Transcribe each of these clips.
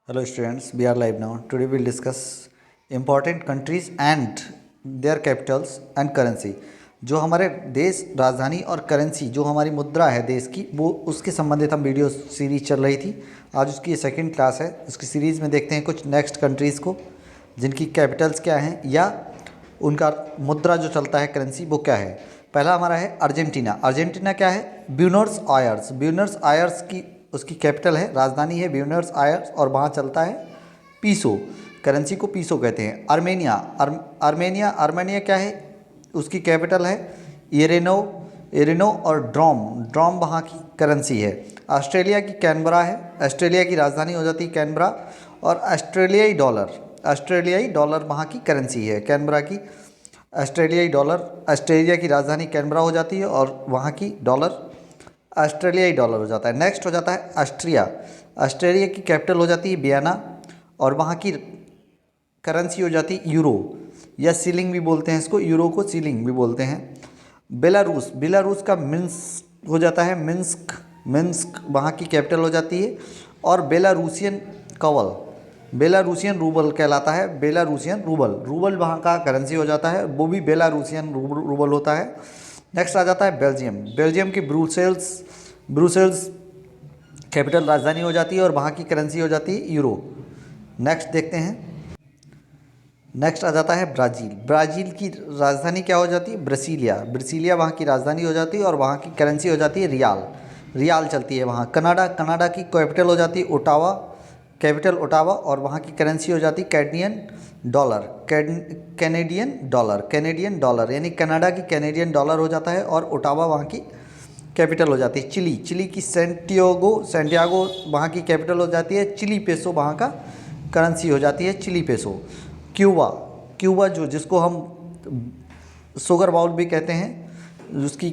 Hello students, we are live now. Today we will discuss important countries and their capitals and currency. जो हमारे देश राजधानी और currency जो हमारी मुद्रा है देश की वो उसके संबंधित हम वीडियो सीरीज चल रही थी। आज उसकी सेकंड क्लास है। उसकी सीरीज़ में देखते हैं कुछ नेक्स्ट कंट्रीज़ को जिनकी कैपिटल्स क्या हैं या उनका मुद्रा जो चलता है करेंसी वो क्या है। पहला हमारा है अर्जेंटीना। अर्जेंटीना क्या है? Buenos Aires. ब्यूनर्स आयर्स की उसकी कैपिटल है, राजधानी है ब्यूनर्स आयर्स और वहाँ चलता है पीसो। करेंसी को पीसो कहते हैं। आर्मेनिया आर्मेनिया क्या है? उसकी कैपिटल है इरेनो और ड्रॉम वहाँ की करेंसी है। ऑस्ट्रेलिया की कैनबरा है। ऑस्ट्रेलिया की राजधानी हो जाती है कैनबरा और ऑस्ट्रेलियाई डॉलर वहाँ की करेंसी है। कैनबरा की ऑस्ट्रेलियाई डॉलर, ऑस्ट्रेलिया की राजधानी कैनबरा हो जाती है और वहाँ की डॉलर ऑस्ट्रेलियाई डॉलर हो जाता है। नेक्स्ट हो जाता है ऑस्ट्रिया। ऑस्ट्रेलिया की कैपिटल हो जाती है वियना और वहाँ की करेंसी हो जाती है यूरो या सीलिंग भी बोलते हैं इसको, यूरो को सीलिंग भी बोलते हैं। बेलारूस का मिन्स्क हो जाता है मिन्स्क वहाँ की कैपिटल हो जाती है और बेलारूसियन रूबल कहलाता है। बेलारूसियन रूबल वहाँ का करेंसी हो जाता है, वो भी बेलारूसियन रूबल होता है। नेक्स्ट आ जाता है बेल्जियम की ब्रुसेल्स कैपिटल राजधानी हो जाती है और वहाँ की करेंसी हो जाती है यूरो। नेक्स्ट देखते हैं। नेक्स्ट आ जाता है ब्राज़ील की राजधानी क्या हो जाती है? ब्रसीलिया वहाँ की राजधानी हो जाती है और वहाँ की करेंसी हो जाती है रियाल चलती है वहाँ। कनाडा की कैपिटल हो जाती है ओटावा और वहाँ की करेंसी हो जाती है कैनेडियन डॉलर यानी कनाडा की कैनेडियन डॉलर हो जाता है और ओटावा वहाँ की कैपिटल हो जाती है। चिली की सेंटियागो वहाँ की कैपिटल हो जाती है। चिली पेसो वहाँ का करेंसी हो जाती है चिली पेसो। क्यूबा जिसको हम शुगर बाउल भी कहते हैं, उसकी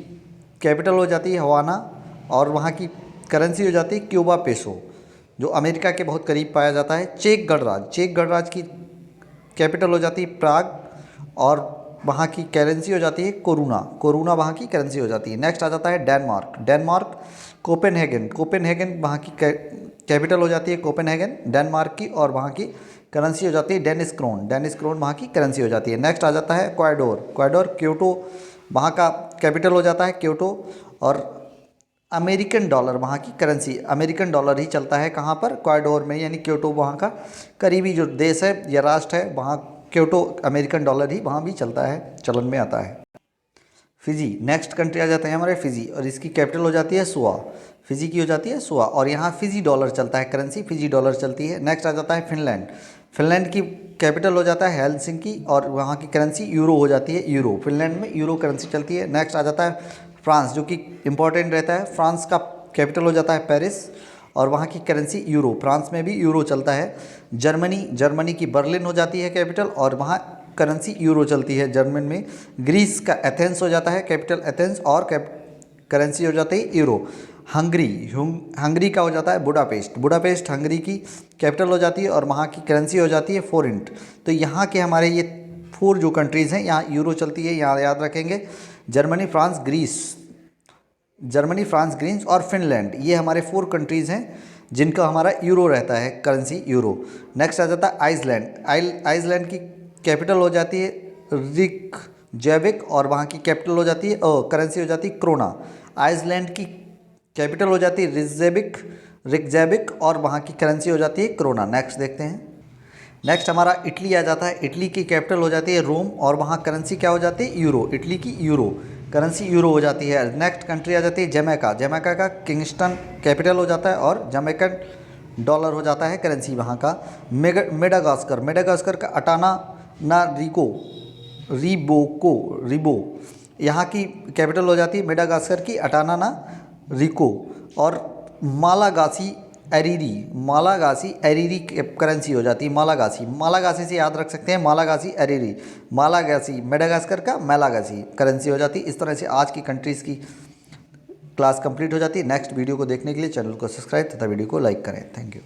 कैपिटल हो जाती है हवाना और वहाँ की करेंसी हो जाती है क्यूबा पेसो, जो अमेरिका के बहुत करीब पाया जाता है। चेक गणराज्य की कैपिटल हो जाती है प्राग और वहाँ की करेंसी हो जाती है कोरोना वहाँ की करेंसी हो जाती है। नेक्स्ट आ जाता है डेनमार्क कोपेनहेगन वहाँ की कैपिटल हो जाती है कोपेनहेगन डेनमार्क की और वहाँ की करेंसी हो जाती है डेनिश क्रोन वहाँ की करेंसी हो जाती है। नेक्स्ट आ जाता है क्वाडोर क्योटो वहाँ का कैपिटल हो जाता है क्योटो और अमेरिकन डॉलर वहाँ की करेंसी अमेरिकन डॉलर ही चलता है। कहाँ पर? क्वाडोर में, यानी क्योटो वहाँ का करीबी जो देश है या राष्ट्र है वहाँ क्योटो अमेरिकन डॉलर ही वहाँ भी चलता है, चलन में आता है। फिजी नेक्स्ट कंट्री आ जाते हैं हमारे फिजी और इसकी कैपिटल हो जाती है सुआ। फिजी की हो जाती है सुआ और यहाँ फिजी डॉलर चलता है, करेंसी फिजी डॉलर चलती है। नेक्स्ट आ जाता है फिनलैंड की कैपिटल हो जाता है हेलसिंकी और वहाँ की करेंसी यूरो हो जाती है यूरो। फिनलैंड में यूरो करेंसी चलती है। नेक्स्ट आ जाता है फ्रांस, जो कि इम्पोर्टेंट रहता है। फ्रांस का कैपिटल हो जाता है पेरिस और वहाँ की करेंसी यूरो, फ्रांस में भी यूरो चलता है। जर्मनी की बर्लिन हो जाती है कैपिटल और वहाँ करेंसी यूरो चलती है जर्मन में। ग्रीस का एथेंस हो जाता है कैपिटल एथेंस और करेंसी हो जाती है यूरो। हंगरी का हो जाता है बुडापेस्ट हंगरी की कैपिटल हो जाती है और वहाँ की करेंसी हो जाती है फोरिंट। तो यहाँ के हमारे ये 4 जो कंट्रीज़ हैं यहाँ यूरो चलती है, यहाँ याद रखेंगे। जर्मनी फ्रांस ग्रीस और फिनलैंड, ये हमारे 4 कंट्रीज़ हैं जिनका हमारा यूरो रहता है, करेंसी यूरो। नेक्स्ट आ जाता है आइसलैंड की कैपिटल हो जाती है रिकजैविक और वहाँ की कैपिटल हो जाती है करेंसी हो जाती है क्रोना। आइसलैंड की कैपिटल हो जाती है रिकजैविक और वहाँ की करेंसी हो जाती है क्रोना। नेक्स्ट देखते हैं। नेक्स्ट हमारा इटली आ जाता है। इटली की कैपिटल हो जाती है रोम और वहाँ करेंसी क्या हो जाती है? यूरो। इटली की यूरो करेंसी यूरो हो जाती है। नेक्स्ट कंट्री आ जाती है जमैका का किंगस्टन कैपिटल हो जाता है और जमैकन डॉलर हो जाता है करेंसी वहाँ का। मेडागास्कर का अटाना ना रिबो यहाँ की कैपिटल हो जाती है मेडागास्कर की अटाना ना रिको और मालागासी एरीरी करेंसी हो जाती है। मालागासी से याद रख सकते हैं, मालागासी मेडागास्कर का मालागासी करेंसी हो जाती है। इस तरह से आज की कंट्रीज़ की क्लास कंप्लीट हो जाती है। नेक्स्ट वीडियो को देखने के लिए चैनल को सब्सक्राइब तथा वीडियो को लाइक करें। Thank you.